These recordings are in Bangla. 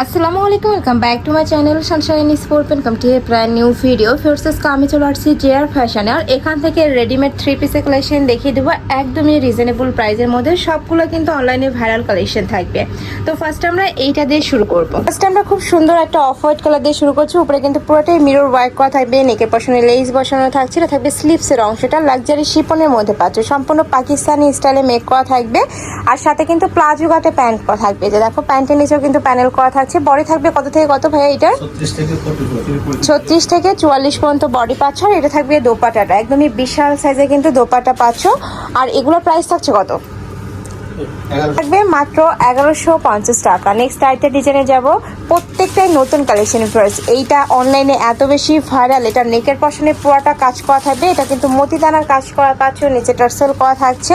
আসসালামু আলাইকুম, welcome back to my channel Sunshine Sport welcome to a brand new video. ফিরসেস আমি চলে আসছি জেআর ফ্যাশনে। আর এখান থেকে রেডিমেড থ্রি পিসের কালেকশন দেখিয়ে দেবো একদমই রিজনেবল প্রাইসের মধ্যে। সবগুলো কিন্তু অনলাইনে ভাইরাল কালেকশন থাকবে। তো ফার্স্ট আমরা এইটা দিয়ে শুরু করবো। ফার্স্ট আমরা খুব সুন্দর একটা অফ হোয়াইট কালার দিয়ে শুরু করছি। উপরে কিন্তু পুরোটাই মিরর ওয়ার্ক করা থাকবে, নেকের পশনে লেস বসানো থাকছে, এটা থাকবে স্লিভসের অংশটা লাক্সারি শিপনের মধ্যে পাচ্ছে, সম্পূর্ণ পাকিস্তানি স্টাইলে মেক করা থাকবে। আর সাথে কিন্তু প্লাজো কাটে প্যান্ট করা থাকবে, যে দেখো প্যান্টের নিচেও কিন্তু প্যানেল করা থাকছে। বডি থাকবে কত থেকে কত ভাইয়া? এটা 36 থেকে 44 পর্যন্ত বডি পাচ্ছ। আর এটা থাকবে দোপাটাটা, একদমই বিশাল সাইজে কিন্তু দোপাটা পাচ্ছ। আর এগুলোর প্রাইস থাকছে কত? থাকবে মাত্র 1150 টাকা। নেক্সট আরেকটা ডিজাইনে যাব, প্রত্যেকটাই নতুন কালেকশন প্রাইস। এইটা অনলাইনে এত বেশি ভাইরাল, এটা নেকের পশনে পুরোটা কাজ করা থাকবে, এটা কিন্তু মতিদানার কাজ করা পাচ্ছ, নিচে টার্সেল করা থাকছে।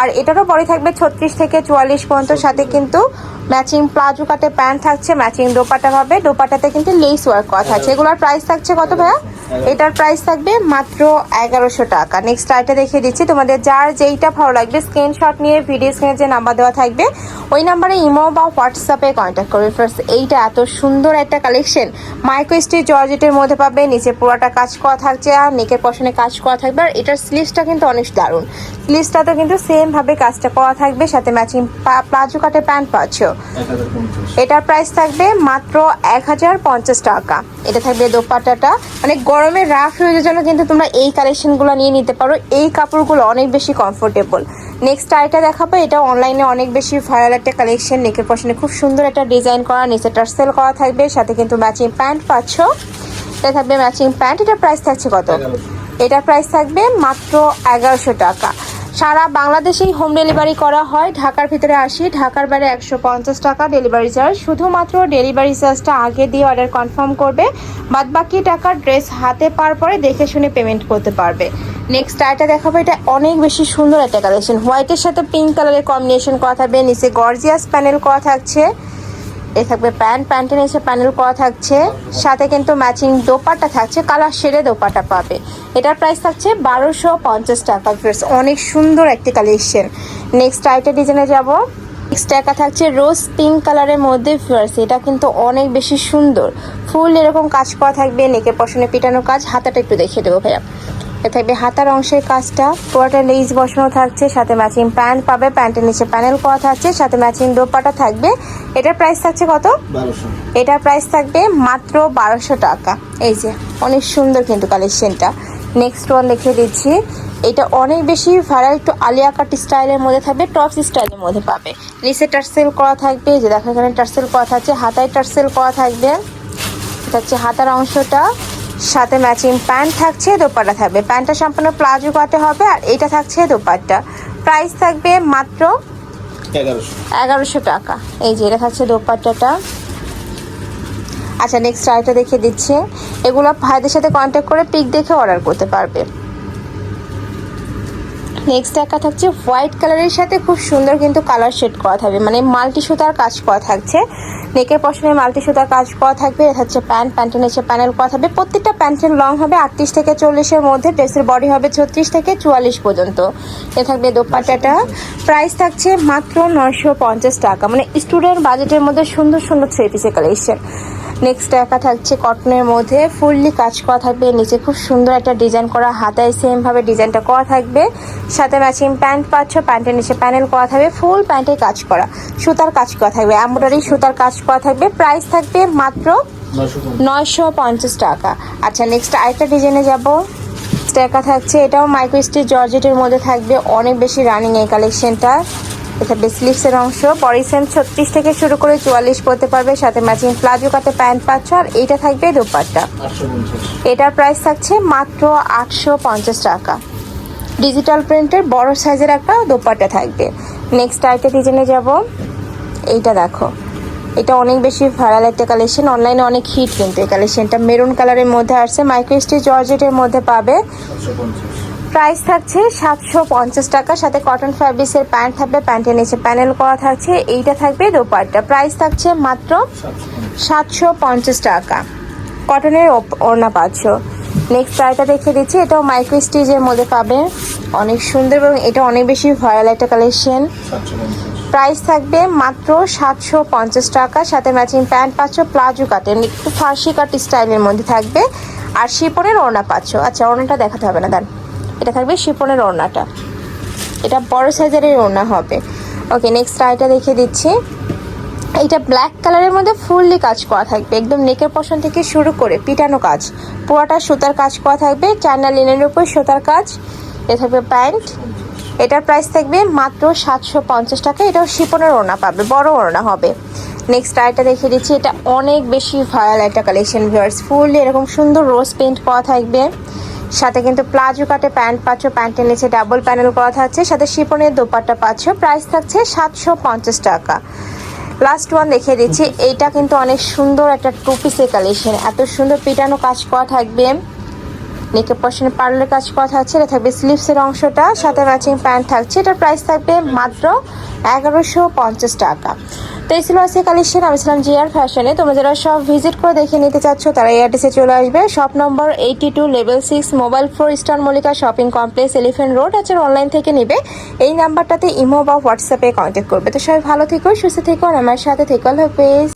আর এটারও বডি থাকবে 36 থেকে 44 পর্যন্ত, সাথে কিন্তু ম্যাচিং প্লাজো কাটে প্যান্ট থাকছে, ম্যাচিং দোপাটা হবে, দোপাটাতে কিন্তু লেস ওয়ার্ক করা থাকছে। এগুলোর প্রাইস থাকছে কত ভাইয়া? এটার প্রাইস থাকবে মাত্র 1100 টাকা। নেক্সট আইটা দেখিয়ে দিচ্ছি, তোমাদের যার যেইটা ভালো লাগবে স্ক্রিনশট নিয়ে ভিডিও স্ক্রিনে যে নাম্বার দেওয়া থাকবে ওই নাম্বারে ইমো বা হোয়াটসঅ্যাপে কন্ট্যাক্ট করবে। ফার্স্ট এইটা এত সুন্দর একটা কালেকশন, মাইক্রো স্টিচ জর্জেটের মধ্যে পাবে, নিচে পুরোটা কাজ করা থাকছে আর নেকের পশনে কাজ করা থাকবে। আর এটার স্লিভসটা কিন্তু অনেক দারুণ, স্লিভসটাতে কিন্তু সেম ভাবে কাজটা করা থাকবে, সাথে ম্যাচিং প্লাজো কাটে প্যান্ট পাচ্ছ। এটার প্রাইস থাকবে মাত্র 1050 টাকা। এটা থাকবে দোপাট্টাটা, মানে গরমে রাফ ইউজের জন্য কিন্তু তোমরা এই কালেকশনগুলো নিয়ে নিতে পারো। এই কাপড়গুলো অনেক বেশি কমফোর্টেবল। নেক্সট আইটা দেখাবো, এটা অনলাইনে অনেক বেশি ভাইরাল একটা কালেকশন। নেকের পশনে খুব সুন্দর একটা ডিজাইন করা, নিচে টার্সেল করা থাকবে, সাথে কিন্তু ম্যাচিং প্যান্ট পাচ্ছ। এটা থাকবে ম্যাচিং প্যান্ট। এটার প্রাইস থাকছে কত? এটার প্রাইস থাকবে মাত্র 1100 টাকা। সারা বাংলাদেশেই হোম ডেলিভারি করা হয়, ঢাকার ভিতরে 80, ঢাকার বাইরে 150 টাকা ডেলিভারি চার্জ। শুধুমাত্র ডেলিভারি চার্জটা আগে দিয়ে অর্ডার কনফার্ম করবে, বাদ বাকি টাকা ড্রেস হাতে পাওয়ার পরে দেখে শুনে পেমেন্ট করতে পারবে। নেক্সট আইটা দেখাবো, এটা অনেক বেশি সুন্দর একটা কালেকশন, হোয়াইটের সাথে পিঙ্ক কালারের কম্বিনেশন করা থাকবে, নিচে গর্জিয়াস প্যানেল করা থাকছে। এ থাকবে প্যান্টের নিচে প্যানেল করা থাকছে, সাথে কিন্তু ম্যাচিং দোপাট্টা থাকছে, কালার শেডে দোপাট্টা পাবে। এটার প্রাইস থাকছে 1250 টাকা। অনেক সুন্দর একটি কালেকশন। নেক্সট আইটা ডিজাইনে যাব, নেক্সট একা থাকছে রোজ পিঙ্ক কালারের মধ্যে। এটা কিন্তু অনেক বেশি সুন্দর, ফুল এরকম কাজ করা থাকবে, নেকের পশনে পিটানো কাজ। হাতাটা একটু দেখিয়ে দেবো ভাইয়া। এ থাকবে হাতার অংশের কাজটা, পুরোটা লেস বসানো থাকছে, সাথে ম্যাচিং প্যান্ট পাবে, প্যান্টের নিচে প্যানেল করা থাকছে, সাথে ম্যাচিং দোপাট্টা থাকবে। এটার প্রাইস থাকছে কত? 1200। এটার প্রাইস থাকবে মাত্র 1200 টাকা। এই যে অনেক সুন্দর কিন্তু কালেকশনটা। নেক্সট ওয়ান দেখিয়ে দিচ্ছি, এটা অনেক বেশি ভাইরাল, একটু আলিয়া কাট স্টাইলের মধ্যে থাকবে, টপস স্টাইলের মধ্যে পাবে, নিচে টার্সেল করা থাকবে, যে দেখো এখানে টার্সেল করা থাকছে, হাতায় টার্সেল করা থাকবে। এটা হচ্ছে হাতার অংশটা, সাথে ম্যাচিং প্যান্ট থাকছে, দোপাট্টা থাকবে, প্যান্টটা সম্পূর্ণ প্লাজো কাটে হবে। আর এটা থাকছে দোপাট্টা, প্রাইস থাকবে মাত্র 1100 টাকা। এই যে এটা থাকছে দোপাট্টাটা। আচ্ছা নেক্সট আইটা দেখিয়ে দিচ্ছি, এগুলো ভাইদের সাথে কন্ট্যাক্ট করে পিক দেখে অর্ডার করতে পারবে। নেক্সট একা থাকছে হোয়াইট কালারের সাথে খুব সুন্দর কিন্তু কালার শেড করা থাকবে, মানে মাল্টি সুতার কাজ করা থাকছে, নেকের পশনে মাল্টি সুতার কাজ করা থাকবে। এটা হচ্ছে প্যান্টের নিচে প্যানেল করা থাকবে। প্রত্যেকটা প্যান্টের লং হবে 38 থেকে 40-এর মধ্যে, ড্রেসের বডি হবে 36 থেকে 44 পর্যন্ত। এ থাকবে দোপাট্টাটা, প্রাইস থাকছে মাত্র 950 টাকা। মানে স্টুডেন্ট বাজেটের মধ্যে সুন্দর সুন্দর থ্রি পিসের কালেকশন। নেক্সট একা থাকছে কটনের মধ্যে, ফুললি কাজ করা থাকবে, নিচে খুব সুন্দর একটা ডিজাইন করা, হাতায় সেম ভাবে ডিজাইনটা করা থাকবে, সাথে ম্যাচিং প্যান্ট পাচ্ছ, প্যান্টের নিচে প্যানেল করা থাকবে, ফুল প্যান্টে কাজ করা, সুতার কাজ করা থাকবে, এমব্রয়ডারি সুতার কাজ করা থাকবে। প্রাইস থাকবে মাত্র 950 টাকা। আচ্ছা নেক্সট আরেকটা ডিজাইনে যাব, একা থাকছে, এটাও মাইক্রো স্টিচ জর্জেটের মধ্যে থাকবে, অনেক বেশি রানিং এই কালেকশনটা। এটা স্লিভসের অংশ, বডি সেম 36 থেকে শুরু করে 44 পড়তে পারবে, সাথে ম্যাচিং প্লাজো কাটে প্যান্ট পাচ্ছ। আর এইটা থাকবে দোপাট্টা, এটার প্রাইস থাকছে মাত্র 850 টাকা। ডিজিটাল প্রিন্টের বড় সাইজের একটা দোপাট্টা থাকবে। নেক্সট আইটা ডিজাইনে যাব, এইটা দেখো, এটা অনেক বেশি ভাইরাল একটা কালেকশন, অনলাইনে অনেক হিট কিন্তু এই কালেকশনটা। মেরুন কালারের মধ্যে আসছে, মাইক্রো স্টিচ জর্জেটের মধ্যে পাবে, প্রাইস থাকছে 750 টাকা, সাথে কটন ফ্যাব্রিক্সের প্যান্ট থাকবে, প্যান্টের নিচে প্যানেল করা থাকছে। এইটা থাকবে দোপাট্টা, প্রাইস থাকছে মাত্র 750 টাকা। কটনের ওড়না পাচ্ছ। নেক্সট আইটা দেখে দিচ্ছি, এটাও মাইক্রো স্টিচের মধ্যে পাবে, অনেক সুন্দর এবং এটা অনেক বেশি ভাইরাল একটা কালেকশন। প্রাইস থাকবে মাত্র 750 টাকা। সাথে ম্যাচিং প্যান্ট পাচ্ছ, প্লাজো কাটেন, একটু ফার্সি কাট স্টাইলের মধ্যে থাকবে। আর শিপনের ওড়না পাচ্ছ। আচ্ছা, ওড়নাটা দেখাতে হবে না, দেন এটা থাকবে শিপনের ওড়নাটা, এটা বড় সাইজের ওড়না হবে। ওকে, নেক্সট আইটা দেখিয়ে দিচ্ছি। এইটা ব্ল্যাক কালারের মধ্যে ফুললি কাজ করা থাকবে, একদম নেকের পশন থেকে শুরু করে পিটানো কাজ, পুরোটা সুতার কাজ করা থাকবে, চায়না লিনেনের উপর সুতার কাজ। এ থাকবে প্যান্ট, এটার প্রাইস থাকবে মাত্র 750 টাকা। এটাও শিপনের ওড়না পাবে, বড় ওড়না হবে। নেক্সট আইটা দেখিয়ে দিচ্ছি, এটা অনেক বেশি ভাইরাল একটা কালেকশন ভিউয়ার্স, ফুল এরকম সুন্দর রোজ পেইন্ট করা থাকবে। সাথে কিন্তু প্লাজো কাটে প্যান্ট পাচ্ছ, প্যান্টের নিচে ডাবল প্যানেল করা থাকছে, সাথে শিপনের দোপাট্টা পাচ্ছ। প্রাইস থাকছে 750 টাকা। লাস্ট ওয়ান দেখিয়ে দিচ্ছি, এইটা কিন্তু অনেক সুন্দর একটা টু পিসের কালেকশন, এত সুন্দর পিটানো কাজ করা থাকবে, নেকের পশনে পার্লের কাজ করা থাকছে। এটা থাকবে স্লিভসের অংশটা, সাথে ম্যাচিং প্যান্ট থাকছে। এটার প্রাইস থাকবে মাত্র 1150 টাকা। তো এই ছিল আজকে কালেকশন। আমি ছিলাম জিআর ফ্যাশনে। তোমরা যারা সব ভিজিট করে দেখে নিতে চাচ্ছ তারা এই অ্যাড্রেসে চলে আসবে। Shop number 82 level 6 mobile 4 star Mallika shopping complex, elephant road. আচ্ছা, অনলাইন থেকে নেবে এই নাম্বারটাতে ইমো বা হোয়াটসঅ্যাপে কন্ট্যাক্ট করবে। তো সবাই ভালো থেকো, সুস্থ থেকো, আর আমার সাথে থেকো। আল্লাহ হাফেজ।